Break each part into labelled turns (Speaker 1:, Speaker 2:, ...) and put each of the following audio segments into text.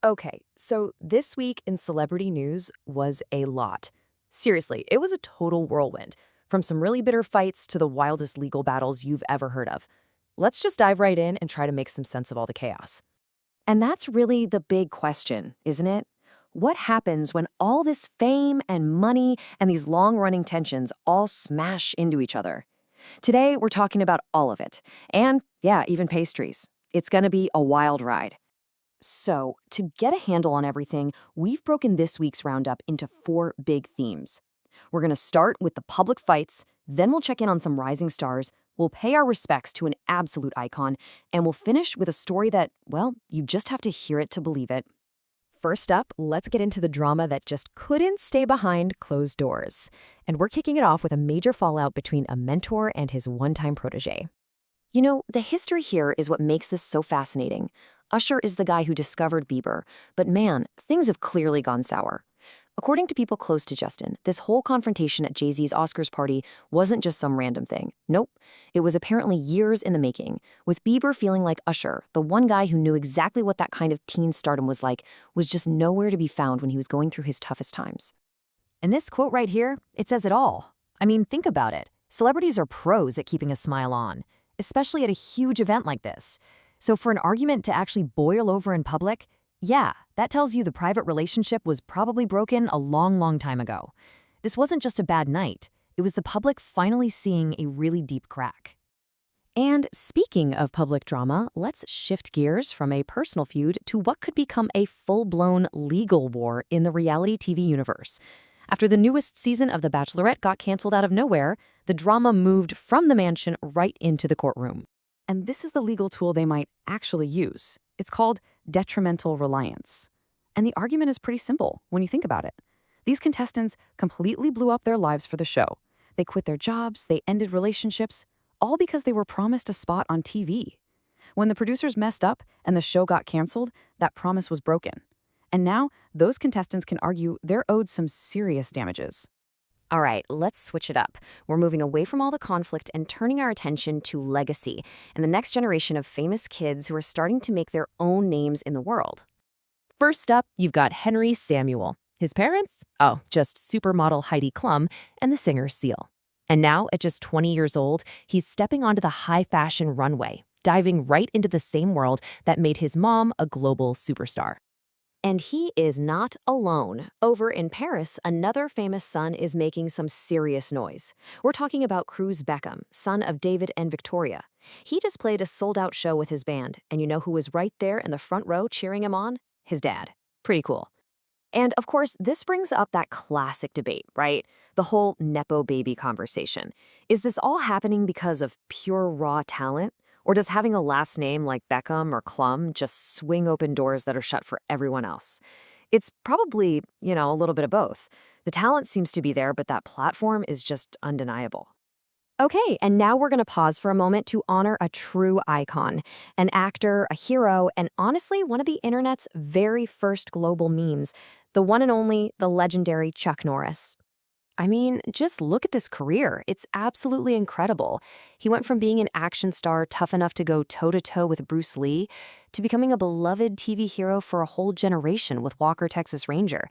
Speaker 1: Okay, so this week in celebrity news was a lot. Seriously, it was a total whirlwind, from some really bitter fights to the wildest legal battles you've ever heard of. Let's just dive right in and try to make some sense of all the chaos. And that's really the big question, isn't it? What happens when all this fame and money and these long-running tensions all smash into each other? Today, we're talking about all of it. And, yeah, even pastries. It's gonna be a wild ride. So, to get a handle on everything, we've broken this week's roundup into four big themes. We're going to start with the public fights, then we'll check in on some rising stars, we'll pay our respects to an absolute icon, and we'll finish with a story that, well, you just have to hear it to believe it. First up, let's get into the drama that just couldn't stay behind closed doors. And we're kicking it off with a major fallout between a mentor and his one-time protege. You know, the history here is what makes this so fascinating. Usher is the guy who discovered Bieber, but man, things have clearly gone sour. According to people close to Justin, this whole confrontation at Jay-Z's Oscars party wasn't just some random thing. Nope, it was apparently years in the making, with Bieber feeling like Usher, the one guy who knew exactly what that kind of teen stardom was like, was just nowhere to be found when he was going through his toughest times. And this quote right here, it says it all. I mean, think about it. Celebrities are pros at keeping a smile on, especially at a huge event like this. So for an argument to actually boil over in public, yeah, that tells you the private relationship was probably broken a long, long time ago. This wasn't just a bad night. It was the public finally seeing a really deep crack. And speaking of public drama, let's shift gears from a personal feud to what could become a full-blown legal war in the reality TV universe. After the newest season of The Bachelorette got canceled out of nowhere, the drama moved from the mansion right into the courtroom. And this is the legal tool they might actually use. It's called detrimental reliance. And the argument is pretty simple when you think about it. These contestants completely blew up their lives for the show. They quit their jobs, they ended relationships, all because they were promised a spot on TV. When the producers messed up and the show got canceled, that promise was broken. And now, those contestants can argue they're owed some serious damages. All right, let's switch it up. We're moving away from all the conflict and turning our attention to legacy and the next generation of famous kids who are starting to make their own names in the world. First up, you've got Henry Samuel. His parents? Oh, just supermodel Heidi Clume and the singer Seal. And now, at just 20 years old, he's stepping onto the high-fashion runway, diving right into the same world that made his mom a global superstar. And he is not alone. Over in Paris, another famous son is making some serious noise. We're talking about Cruz Beckham, son of David and Victoria. He just played a sold-out show with his band, and you know who was right there in the front row cheering him on? His dad. Pretty cool. And of course, this brings up that classic debate, right? The whole Nepo baby conversation. Is this all happening because of pure raw talent? Or does having a last name like Beckham or Clum just swing open doors that are shut for everyone else? It's probably, a little bit of both. The talent seems to be there, but that platform is just undeniable. Okay, and now we're going to pause for a moment to honor a true icon, an actor, a hero, and honestly, one of the internet's very first global memes, the one and only, the legendary Chuck Norris. I mean, just look at this career. It's absolutely incredible. He went from being an action star tough enough to go toe-to-toe with Bruce Lee to becoming a beloved TV hero for a whole generation with Walker, Texas Ranger.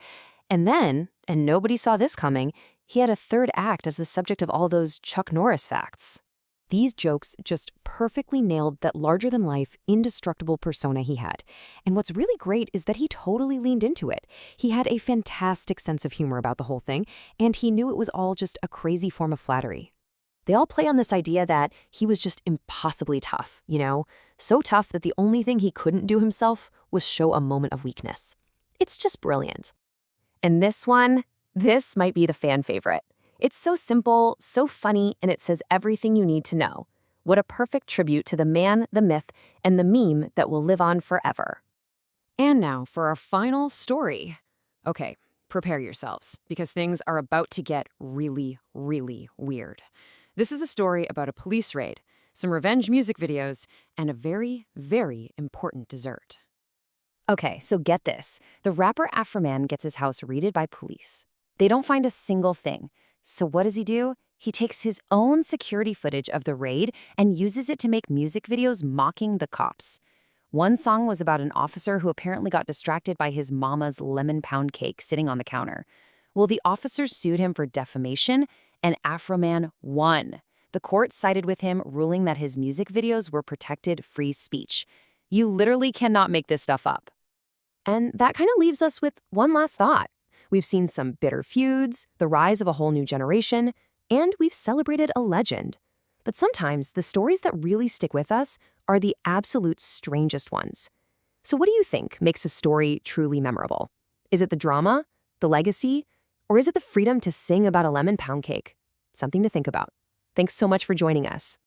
Speaker 1: And then, and nobody saw this coming, he had a third act as the subject of all those Chuck Norris facts. These jokes just perfectly nailed that larger-than-life, indestructible persona he had. And what's really great is that he totally leaned into it. He had a fantastic sense of humor about the whole thing, and he knew it was all just a crazy form of flattery. They all play on this idea that he was just impossibly tough, so tough that the only thing he couldn't do himself was show a moment of weakness. It's just brilliant. And this might be the fan favorite. It's so simple, so funny, and it says everything you need to know. What a perfect tribute to the man, the myth, and the meme that will live on forever. And now for our final story. Okay, prepare yourselves, because things are about to get really, really weird. This is a story about a police raid, some revenge music videos, and a very, very important dessert. Okay, so get this. The rapper Afroman gets his house raided by police. They don't find a single thing. So what does he do? He takes his own security footage of the raid and uses it to make music videos mocking the cops. One song was about an officer who apparently got distracted by his mama's lemon pound cake sitting on the counter. Well, the officers sued him for defamation, and Afroman won. The court sided with him, ruling that his music videos were protected free speech. You literally cannot make this stuff up. And that kind of leaves us with one last thought. We've seen some bitter feuds, the rise of a whole new generation, and we've celebrated a legend. But sometimes the stories that really stick with us are the absolute strangest ones. So what do you think makes a story truly memorable? Is it the drama, the legacy, or is it the freedom to sing about a lemon pound cake? Something to think about. Thanks so much for joining us.